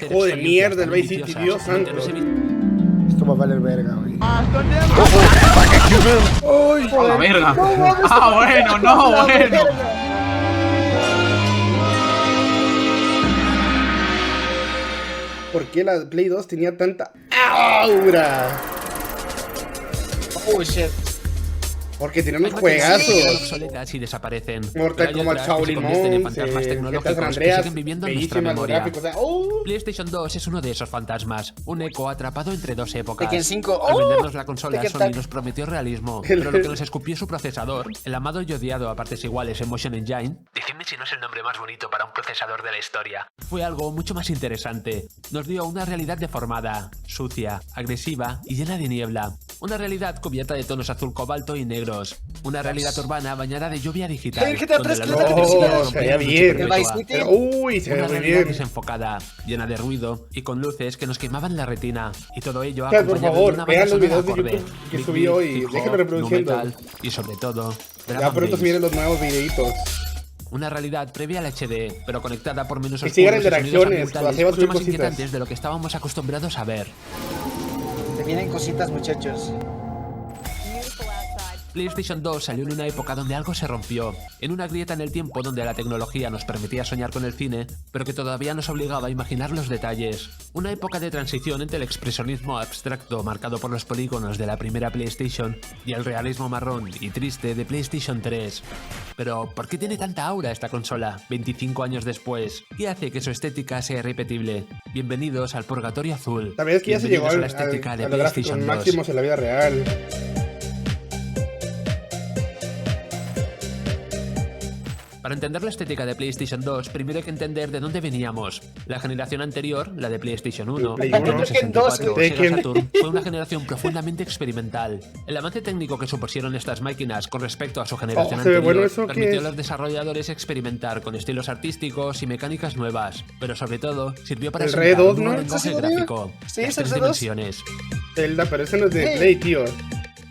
ofrecer Juego de experiencias mierda, el tan Vice City, ambiciosas Dios como santo. Esto va a valer verga, güey. ¡A la verga! ¡Ah, bueno, no, bueno! ¿Por qué la Play 2 tenía tanta aura? Oh, shit. Porque tiene unos Hay máquinas que quedan juegazos. obsoletas y desaparecen. Mortal Pero hay Kombat otras que se Shaolin convierten en Monks, fantasmas GTA San tecnológicos que Andreas, siguen viviendo en nuestra bellísimas memoria. gráficos, o sea, ¡oh! PlayStation 2 es uno de esos fantasmas, un eco atrapado entre dos épocas. Tekken 5, Al ¡oh! vendernos la consola, Tekken Sony Tag. nos prometió realismo, pero lo que nos escupió su procesador, el amado y odiado a partes iguales Emotion Engine, decidme si no es el nombre más bonito para un procesador de la historia, fue algo mucho más interesante. Nos dio una realidad deformada, sucia, agresiva y llena de niebla. Una realidad cubierta de tonos azul cobalto y negros. Una realidad urbana bañada de lluvia digital. El GTA donde 3, la ¿qué luz tal? artificial Oh, rompía se veía la noche bien. perpetua. Vice City. Pero, uy, se ve Una muy realidad bien. desenfocada, llena de ruido y con luces que nos quemaban la retina. Y todo ello O sea, por acompañado favor, de una vean banda los videos de sonora YouTube acorde. que Big subí beat, hoy, hip hop, déjenlo reproduciendo. nu metal y sobre todo, drum Ya and pronto bass. se vienen los nuevos videitos. Una realidad previa al HD, pero conectada por menús Que oscuros sigan y sonidos interacciones, ambientales hacemos mucho subir más cositas. inquietantes de lo que estábamos acostumbrados a ver. Te vienen cositas, muchachos. PlayStation 2 salió en una época donde algo se rompió, en una grieta en el tiempo donde la tecnología nos permitía soñar con el cine, pero que todavía nos obligaba a imaginar los detalles. Una época de transición entre el expresionismo abstracto marcado por los polígonos de la primera PlayStation y el realismo marrón y triste de PlayStation 3. Pero, ¿por qué tiene tanta aura esta consola, 25 años después? ¿Qué hace que su estética sea irrepetible? Bienvenidos al Purgatorio Azul. También es que ya se llegó Bienvenidos a la estética de a los gráficos PlayStation 2. máximos en la vida real. Para entender la estética de PlayStation 2, primero hay que entender de dónde veníamos. La generación anterior, la de PlayStation 1, Play Nintendo 1, 64 o Tekken. Sega Saturn, fue una generación profundamente experimental. El avance técnico que supusieron estas máquinas con respecto a su generación se ve anterior bueno eso, ¿qué permitió a es? los desarrolladores experimentar con estilos artísticos y mecánicas nuevas, pero sobre todo sirvió para El asentar Red un 2, nuevo ¿no? lenguaje Sí, sí, gráfico, sí, las es el tres Red 2. dimensiones. Zelda, pero ese no es de Hey. Play, tío.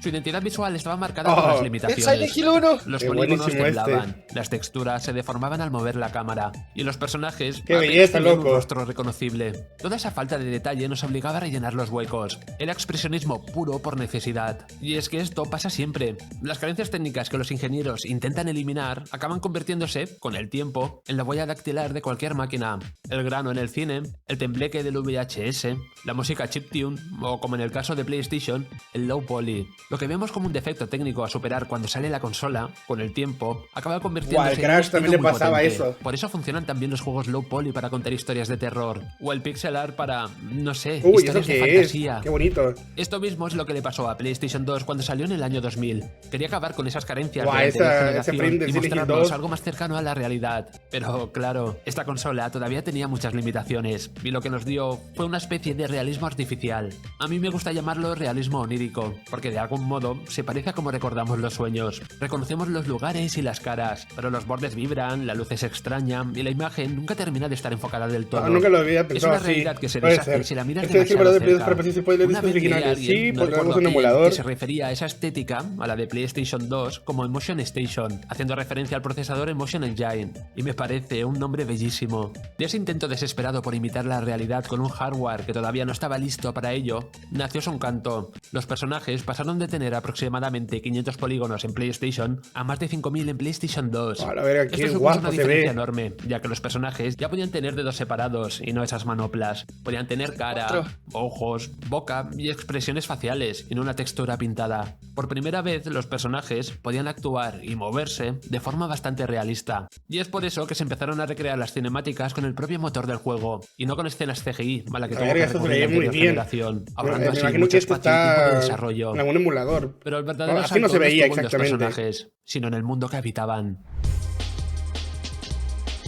Su identidad visual estaba marcada por Oh, las ¡El limitaciones. Silent Hill 1! Los Qué polígonos buenísimo temblaban, las texturas se deformaban al mover la cámara y los personajes Qué apenas belleza, tenían loco. un rostro reconocible. Toda esa falta de detalle nos obligaba a rellenar los huecos. Era expresionismo puro por necesidad. Y es que esto pasa siempre. Las carencias técnicas que los ingenieros intentan eliminar acaban convirtiéndose, con el tiempo, en la huella dactilar de cualquier máquina. El grano en el cine, el tembleque del VHS, la música chiptune o, como en el caso de PlayStation, el low poly. Lo que vemos como un defecto técnico a superar cuando sale la consola, con el tiempo, acaba convirtiéndose Buah, al en un Crash estilo también le muy pasaba potente. eso. Por eso funcionan también los juegos low poly para contar historias de terror, o el pixel art para, no sé, Uy, ¿eso historias de qué es? fantasía. Qué bonito. Esto mismo es lo que le pasó a PlayStation 2 cuando salió en el año 2000. Quería acabar con esas carencias Buah, de la anterior ese generación frame del y Silent Hill mostrarnos 2. algo más cercano a la realidad. Pero claro, esta consola todavía tenía muchas limitaciones y lo que nos dio fue una especie de realismo artificial. A mí me gusta llamarlo realismo onírico, porque de algún modo se parece a como recordamos los sueños. Reconocemos los lugares y las caras, pero los bordes vibran, la luz es extraña y la imagen nunca termina de estar enfocada del todo. Ah, nunca lo había Es pensado una así. realidad que se Puede deshace ser. si la miras Este es el demasiado verdadero Play 2 cerca. para PC, se puede leer Una discos vez leí a originales. alguien, Sí, no porque recuerdo tenemos un quién, emulador. que se refería a esa estética, a la de PlayStation 2, como Emotion Station, haciendo referencia al procesador Emotion Engine, y me parece un nombre bellísimo. De ese intento desesperado por imitar la realidad con un hardware que todavía no estaba listo para ello, nació su encanto. Los personajes pasaron de tener aproximadamente 500 polígonos en PlayStation a más de 5000 en PlayStation 2. A ver, qué Esto supuso guapo una se diferencia ve. enorme, ya que los personajes ya podían tener dedos separados y no esas manoplas. Podían tener cara, Otro. ojos, boca y expresiones faciales y no una textura pintada. Por primera vez, los personajes podían actuar y moverse de forma bastante realista. Y es por eso que se empezaron a recrear las cinemáticas con el propio motor del juego, y no con escenas CGI, a la que A tuvo ver, que eso se recurrir la veía muy anterior bien. generación, Me ahorrando así imagino mucho que esto espacio y tiempo de está desarrollo. en algún emulador. Pero el verdadero Así no salto se veía estuvo en los exactamente. personajes, sino en el mundo que habitaban.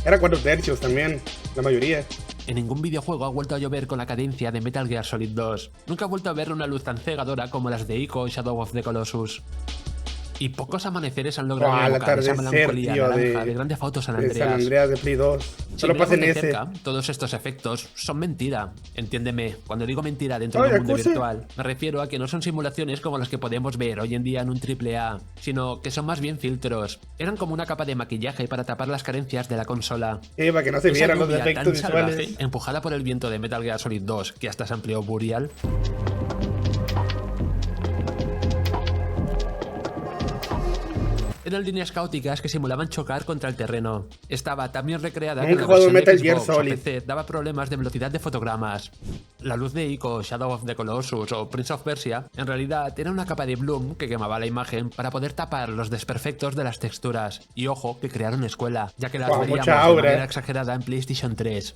Era 4 tercios también, la mayoría. En ningún videojuego ha vuelto a llover con la cadencia de Metal Gear Solid 2. Nunca ha vuelto a ver una luz tan cegadora como las de Ico o Shadow of the Colossus. Y pocos amaneceres han logrado Al evocar esa atardecer, melancolía tío, naranja de Grand Theft Auto San de Andreas. San Andreas de Play 2. Si Solo miramos pasen de ese. cerca, todos estos efectos son mentira. Entiéndeme, cuando digo mentira dentro Ay, de un mundo Yakuza. virtual, me refiero a que no son simulaciones como las que podemos ver hoy en día en un AAA, sino que son más bien filtros. Eran como una capa de maquillaje para tapar las carencias de la consola. Para que no se Esa vieran los lluvia efectos tan visuales. salvaje, empujada por el viento de Metal Gear Solid 2, que hasta se amplió Burial. Eran líneas caóticas que simulaban chocar contra el terreno. Estaba tan bien recreada Nunca que he la jugado versión de Metal Gear Xbox o Solid. PC daba problemas de velocidad de fotogramas. La luz de Ico, Shadow of the Colossus o Prince of Persia en realidad era una capa de bloom que quemaba la imagen para poder tapar los desperfectos de las texturas. Y ojo, que crearon escuela, ya que las Guau, veríamos mucha de aura. manera exagerada en PlayStation 3.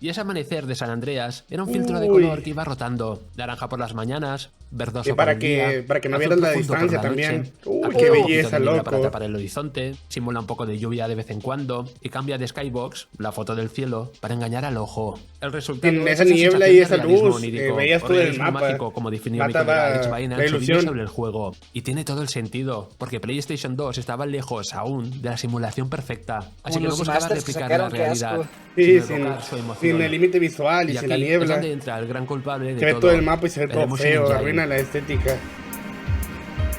Y ese amanecer de San Andreas era un filtro de Uy. color que iba rotando. Naranja por las mañanas, verdoso Y por para el que- día, para que no azul vieras la profundo por distancia la también. noche, Uy, aquel qué poquito belleza, de niebla loco. para tapar el horizonte, simula un poco de lluvia de vez en cuando y cambia de skybox, la foto del cielo, para engañar al ojo. El resultado En es esa niebla y esa sensación de realismo luz, onírico, veías o todo el realismo mapa. mágico, como definió mi Mataba colega Alex Vaina la en su vídeo ilusión. sobre el juego. Y tiene todo el sentido, porque PlayStation 2 estaba lejos aún de la simulación perfecta, así Como que no los buscaba masters que replicar la sacaron, qué realidad, asco. Sí, sino sin, evocar su emoción. sin el límite visual y, Y sin la aquí es niebla. donde entra el gran culpable de Se ve todo el mapa y se ve el todo Emotion feo, Engine. arruina la estética.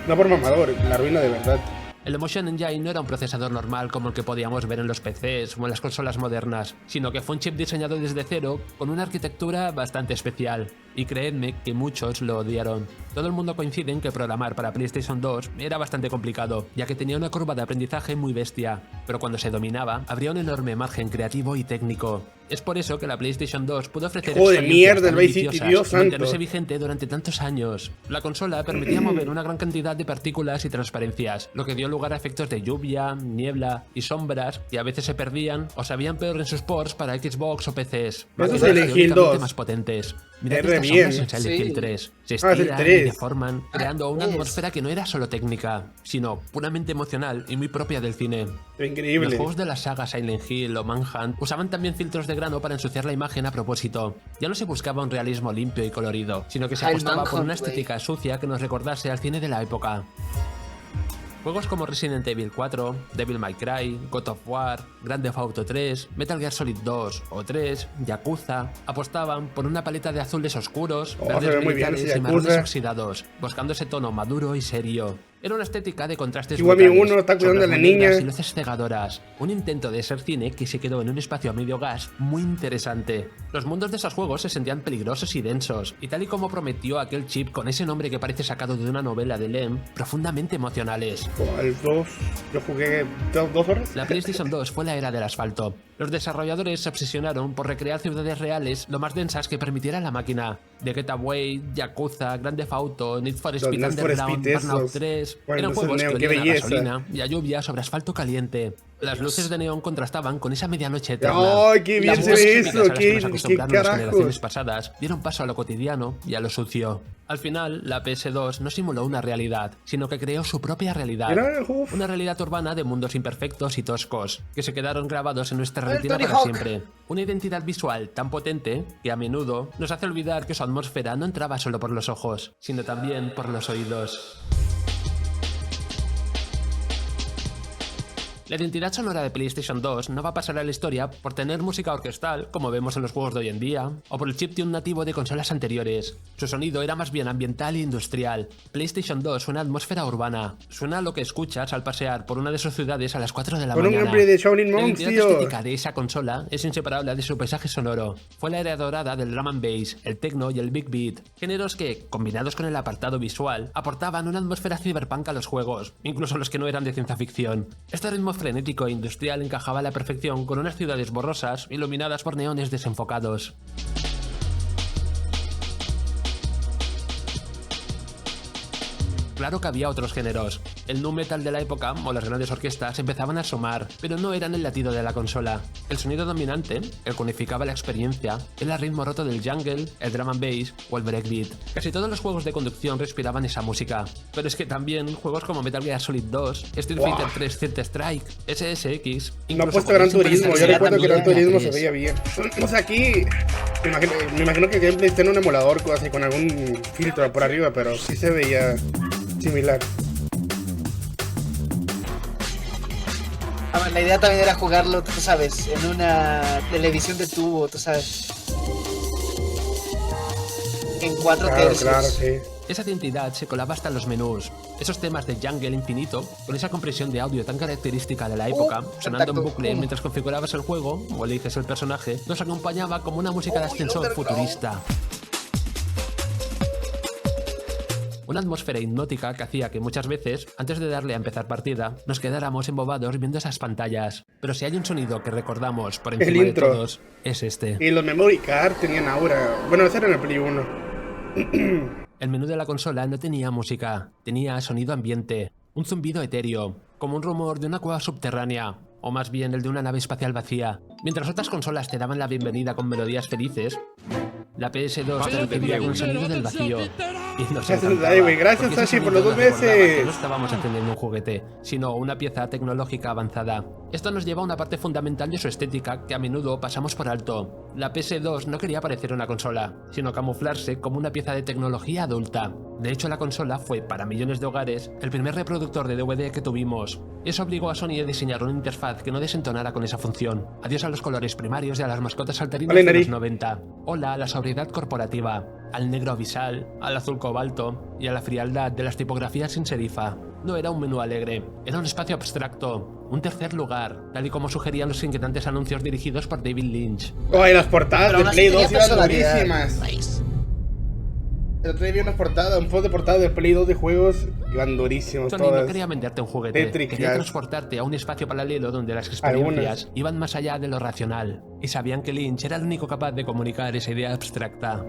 No por mamador, la arruina de verdad. El Emotion Engine no era un procesador normal como el que podíamos ver en los PCs o en las consolas modernas, sino que fue un chip diseñado desde cero con una arquitectura bastante especial. Y creedme que muchos lo odiaron. Todo el mundo coincide en que programar para PlayStation 2 era bastante complicado, ya que tenía una curva de aprendizaje muy bestia, pero cuando se dominaba, habría un enorme margen creativo y técnico. Es por eso que la PlayStation 2 pudo ofrecer Hijo de experiencias mierda, tan el Vice City, ambiciosas Dios y santo. mantenerse vigente durante tantos años. La consola permitía mover una gran cantidad de partículas y transparencias, lo que dio lugar a efectos de lluvia, niebla y sombras que a veces se perdían o sabían peor en sus ports para Xbox o PCs. Eso es Máquinas Silent Hill teóricamente 2. más potentes. Mirad Es re estas bien. sombras en Silent Sí. Hill 3. Se Ah, es el estiran y 3. deforman, creando una es. atmósfera que no era solo técnica, sino puramente emocional y muy propia del cine. Fue increíble. Los juegos de la saga Silent Hill o Manhunt usaban también filtros de grano para ensuciar la imagen a propósito. Ya no se buscaba un realismo limpio y colorido, sino que se El apostaba por Manhunt, una güey. estética sucia que nos recordase al cine de la época. Juegos como Resident Evil 4, Devil May Cry, God of War, Grand Theft Auto 3, Metal Gear Solid 2 o 3, Yakuza, apostaban por una paleta de azules oscuros, Oh, verdes se ve muy bien militares ese y marrones Yakuza. oxidados, buscando ese tono maduro y serio. Era una estética de contrastes Kiwami brutales, 1 está cuidando a la sombras muy negras niña. y luces cegadoras. Un intento de ser cine que se quedó en un espacio a medio gas muy interesante. Los mundos de esos juegos se sentían peligrosos y densos, y tal y como prometió aquel chip con ese nombre que parece sacado de una novela de Lem, profundamente emocionales. Al 2, yo jugué 2 horas. La PlayStation 2 fue la era del asfalto. Los desarrolladores se obsesionaron por recrear ciudades reales lo más densas que permitiera la máquina. The Getaway, Yakuza, Grand Theft Auto, Need for Los Speed Need for Underground, Speed Burnout esos. 3... Bueno, Eran esos juegos que neón, qué olían a belleza. gasolina y a lluvia sobre asfalto caliente. Las luces de neón contrastaban con esa medianoche eterna. ¡Ay, qué bien Las se voces ve típicas eso! a las que ¡Qué, nos qué acostumbraron las generaciones carajos! pasadas dieron paso a lo cotidiano y a lo sucio. Al final, la PS2 no simuló una realidad, sino que creó su propia realidad. Era, uf. Una realidad urbana de mundos imperfectos y toscos, que se quedaron grabados en nuestra El retina Tony para Hawk. siempre. Una identidad visual tan potente que a menudo nos hace olvidar que su atmósfera no entraba solo por los ojos, sino también por los oídos. La identidad sonora de PlayStation 2 no va a pasar a la historia por tener música orquestal, como vemos en los juegos de hoy en día, o por el chiptune nativo de consolas anteriores. Su sonido era más bien ambiental e industrial. PlayStation 2 suena a atmósfera urbana. Suena a lo que escuchas al pasear por una de sus ciudades a las 4 de la Con un mañana. gameplay de Shaolin La Monks, identidad tío. estética de esa consola es inseparable de su paisaje sonoro. Fue la era dorada del drum and bass, el techno y el big beat, géneros que, combinados con el apartado visual, aportaban una atmósfera cyberpunk a los juegos, incluso los que no eran de ciencia ficción. Este ritmo frenético e industrial encajaba a la perfección con unas ciudades borrosas, iluminadas por neones desenfocados. Claro que había otros géneros. El nu metal de la época o las grandes orquestas empezaban a asomar, pero no eran el latido de la consola. El sonido dominante, el que unificaba la experiencia, era el ritmo roto del jungle, el drum and bass o el breakbeat. Casi todos los juegos de conducción respiraban esa música. Pero es que también juegos como Metal Gear Solid 2, Street Wow. Fighter 3 Third Strike, SSX... No ha incluso puesto Gran cuando Turismo, yo Super recuerdo que Gran Nintendo Turismo se 3. veía bien. O sea, aquí me imagino que el gameplay está en un emulador así, con algún filtro por arriba, pero sí se veía similar. la idea también era jugarlo, tú sabes, en una televisión de tubo, tú sabes. En 4 Claro, tercios. claro, sí. Esa identidad se colaba hasta en los menús. Esos temas de Jungle infinito, con esa compresión de audio tan característica de la época, sonando en contacto. bucle mientras configurabas el juego o eliges el personaje, nos acompañaba como una música de ascensor futurista. Una atmósfera hipnótica que hacía que muchas veces, antes de darle a empezar partida, nos quedáramos embobados viendo esas pantallas. Pero si hay un sonido que recordamos por encima de intro. todos, es este. Y los memory card tenían aura. Bueno, ese era en el Play 1. El menú de la consola no tenía música, tenía sonido ambiente, un zumbido etéreo, como un rumor de una cueva subterránea, o más bien el de una nave espacial vacía. Mientras otras consolas te daban la bienvenida con melodías felices, la PS2 te recibía con el sonido del vacío. Y nos encantaba, Ay, güey, gracias, porque ese Sashi, por los sonido 2 nos recordaba meses. que no estábamos encendiendo un juguete, sino una pieza tecnológica avanzada. Esto nos lleva a una parte fundamental de su estética que a menudo pasamos por alto. La PS2 no quería parecer una consola, sino camuflarse como una pieza de tecnología adulta. De hecho, la consola fue, para millones de hogares, el primer reproductor de DVD que tuvimos. Eso obligó a Sony a diseñar una interfaz que no desentonara con esa función. Adiós a los colores primarios y a las mascotas saltarinas Vale, de Nari. los 90. Hola a la sobriedad corporativa, al negro abisal, al azul cobalto y a la frialdad de las tipografías sin serifa. No era un menú alegre, era un espacio abstracto, un tercer lugar, tal y como sugerían los inquietantes anuncios dirigidos por David Lynch. Ay, las portadas Pero de aún así Play tenía 2 eran personalidad. durísimas. El otro día vi unas portadas, un post de portadas de Play 2 de juegos, iban durísimos Sony no todas. quería venderte un juguete, Tétricas. quería transportarte a un espacio paralelo donde las experiencias iban más allá de lo racional, y sabían que Lynch era el único capaz de comunicar esa idea abstracta.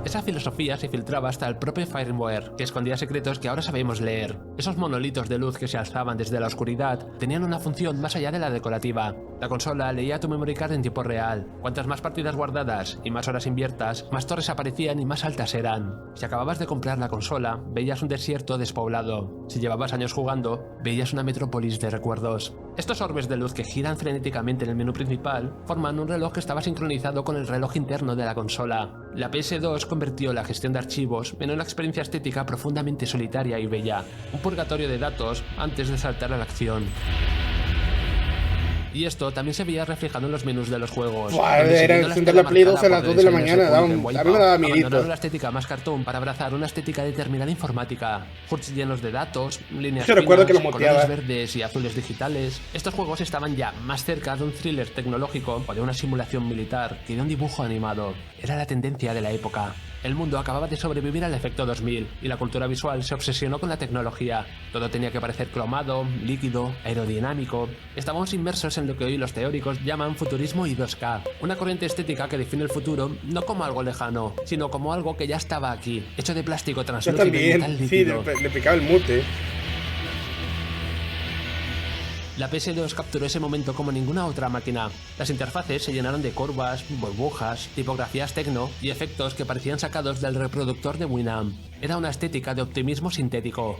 Esa filosofía se filtraba hasta el propio firmware, que escondía secretos que ahora sabemos leer. Esos monolitos de luz que se alzaban desde la oscuridad tenían una función más allá de la decorativa. La consola leía tu memory card en tiempo real. Cuantas más partidas guardadas y más horas inviertas, más torres aparecían y más altas eran. Si acababas de comprar la consola, veías un desierto despoblado. Si llevabas años jugando, veías una metrópolis de recuerdos. Estos orbes de luz que giran frenéticamente en el menú principal forman un reloj que estaba sincronizado con el reloj interno de la consola. La PS2 convirtió la gestión de archivos en una experiencia estética profundamente solitaria y bella, un purgatorio de datos antes de saltar a la acción. Y esto también se veía reflejado en los menús de los juegos. Buah, donde, era siguiendo encender estela la Play 2 a marcada las por 2 de la diseños mañana, Point and a mí me daba miedito. abandonaron la estética más cartoon para abrazar una estética de terminal informática. HUDs llenos de datos, líneas Yo recuerdo que lo finas, moteaba. colores verdes y azules digitales. Estos juegos estaban ya más cerca de un thriller tecnológico o de una simulación militar que de un dibujo animado. Era la tendencia de la época. El mundo acababa de sobrevivir al efecto 2000 y la cultura visual se obsesionó con la tecnología. Todo tenía que parecer cromado, líquido, aerodinámico. Estábamos inmersos en lo que hoy los teóricos llaman futurismo y 2K, una corriente estética que define el futuro no como algo lejano, sino como algo que ya estaba aquí, hecho de plástico Yo translúcido y metal también, sí, líquido. le picaba el mute. La PS2 capturó ese momento como ninguna otra máquina. Las interfaces se llenaron de curvas, burbujas, tipografías tecno y efectos que parecían sacados del reproductor de Winamp. Era una estética de optimismo sintético.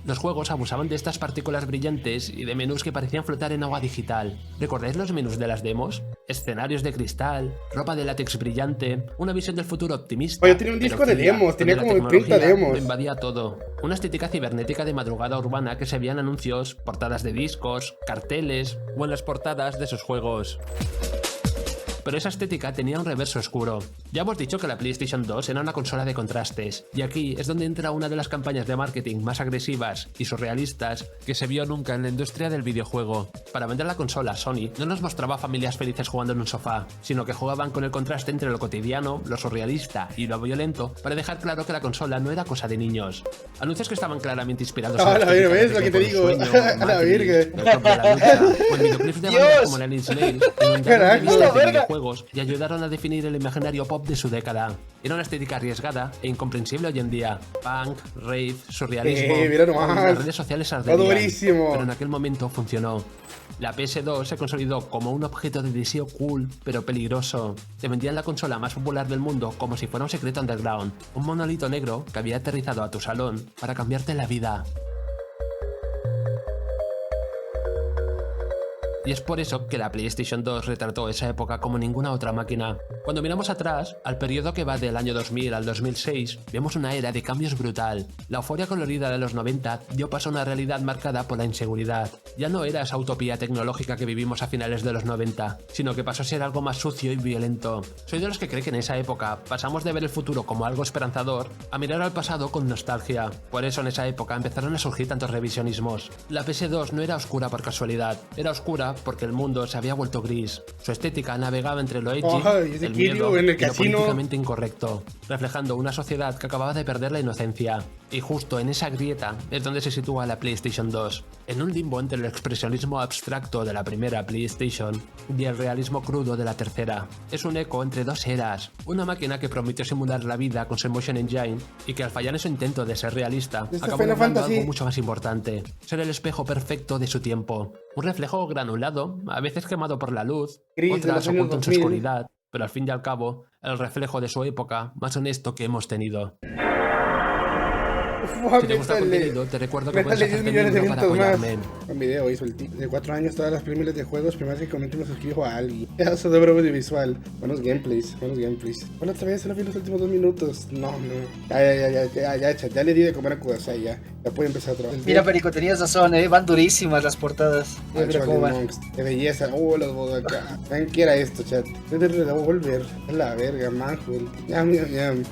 Los juegos abusaban de estas partículas brillantes y de menús que parecían flotar en agua digital. ¿Recordáis los menús de las demos? Escenarios de cristal, ropa de látex brillante, una visión del futuro optimista. Oye, tenía un pero disco de fría, demos, tenía donde como la 30 tecnología demos. lo invadía todo. Una estética cibernética de madrugada urbana que se veía en anuncios, portadas de discos, carteles o en las portadas de sus juegos. Pero esa estética tenía un reverso oscuro. Ya hemos dicho que la PlayStation 2 era una consola de contrastes, y aquí es donde entra una de las campañas de marketing más agresivas y surrealistas que se vio nunca en la industria del videojuego. Para vender la consola, Sony no nos mostraba familias felices jugando en un sofá, sino que jugaban con el contraste entre lo cotidiano, lo surrealista y lo violento para dejar claro que la consola no era cosa de niños. Anuncios que estaban claramente inspirados Ah, la estética verga, de ¿ves lo que Tiempo te de digo? Sueño, A la Matrix, verga. El Club de la Lucha, o en videoclips de bandas Dios. como Nine Inch Nails, inundaron Carajo. revistas de Verga. videojuegos y ayudaron a definir el imaginario pop de su década. Era una estética arriesgada e incomprensible hoy en día. Punk, rave, surrealismo. Mira nomás. Las redes sociales Está arderían, durísimo. pero en aquel momento funcionó. La PS2 se consolidó como un objeto de deseo cool, pero peligroso. Te vendían la consola más popular del mundo como si fuera un secreto underground, un monolito negro que había aterrizado a tu salón para cambiarte la vida. y es por eso que la PlayStation 2 retrató esa época como ninguna otra máquina. Cuando miramos atrás, al periodo que va del año 2000 al 2006, vemos una era de cambios brutal. La euforia colorida de los 90 dio paso a una realidad marcada por la inseguridad. Ya no era esa utopía tecnológica que vivimos a finales de los 90, sino que pasó a ser algo más sucio y violento. Soy de los que cree que en esa época pasamos de ver el futuro como algo esperanzador a mirar al pasado con nostalgia. Por eso en esa época empezaron a surgir tantos revisionismos. La PS2 no era oscura por casualidad, era oscura porque el mundo se había vuelto gris. Su estética navegaba entre lo edgy, ese el Kiryu miedo en el y lo casino. políticamente incorrecto, reflejando una sociedad que acababa de perder la inocencia. Y justo en esa grieta es donde se sitúa la PlayStation 2, en un limbo entre el expresionismo abstracto de la primera PlayStation y el realismo crudo de la tercera. Es un eco entre dos eras, una máquina que prometió simular la vida con su Emotion Engine y que al fallar en su intento de ser realista, Este acabó Final logrando Fantasy. algo mucho más importante, ser el espejo perfecto de su tiempo. Un reflejo granulado, a veces quemado por la luz, Gris de otras los años oculto en su 2000. oscuridad, pero al fin y al cabo, el reflejo de su época más honesto que hemos tenido. Si te gusta el contenido, te recuerdo que puedes Métale 10 hacerte millones de miembro para minutos más. apoyarme. Un video hizo el de 4 años, todas las primeras de juegos, primero que comenté me suscribo a alguien. Eso de broma audiovisual. Buenos gameplays, buenos gameplays. Bueno, otra vez solo vi los últimos 2 minutos. No. Ya le di de comer a Kudasai, ya puede empezar otra vez. Mira, Perico, tenías razón, van durísimas las portadas. Ah, Mira cómo van. Monks, qué belleza. Los bodos acá. ¿Saben qué era esto, chat? Es de Revolver. Es la verga, Manhole. Ñam.